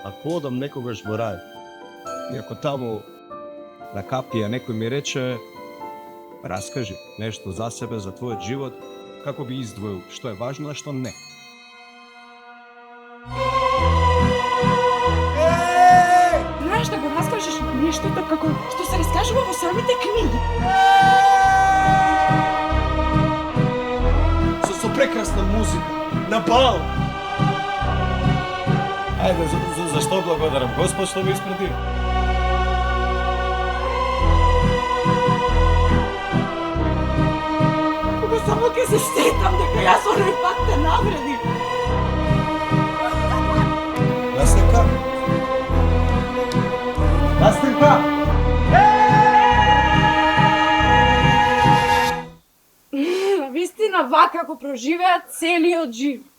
ако одам некогаш во рај, и ако таму на капија некој ми рече, раскажи нешто за себе, за твојот живот, како би издвоил што е важно, а што не? Знаеш да го раскажеш нештото како што се раскажува во самите книги. Со прекрасна музика, на бал. Ајде, за што благодарам Господ што ме испреди? Кога само ке се сетам дека јас оној пат те навредив. Настинка? Настинка? Вистина вака го проживеа целиот живот.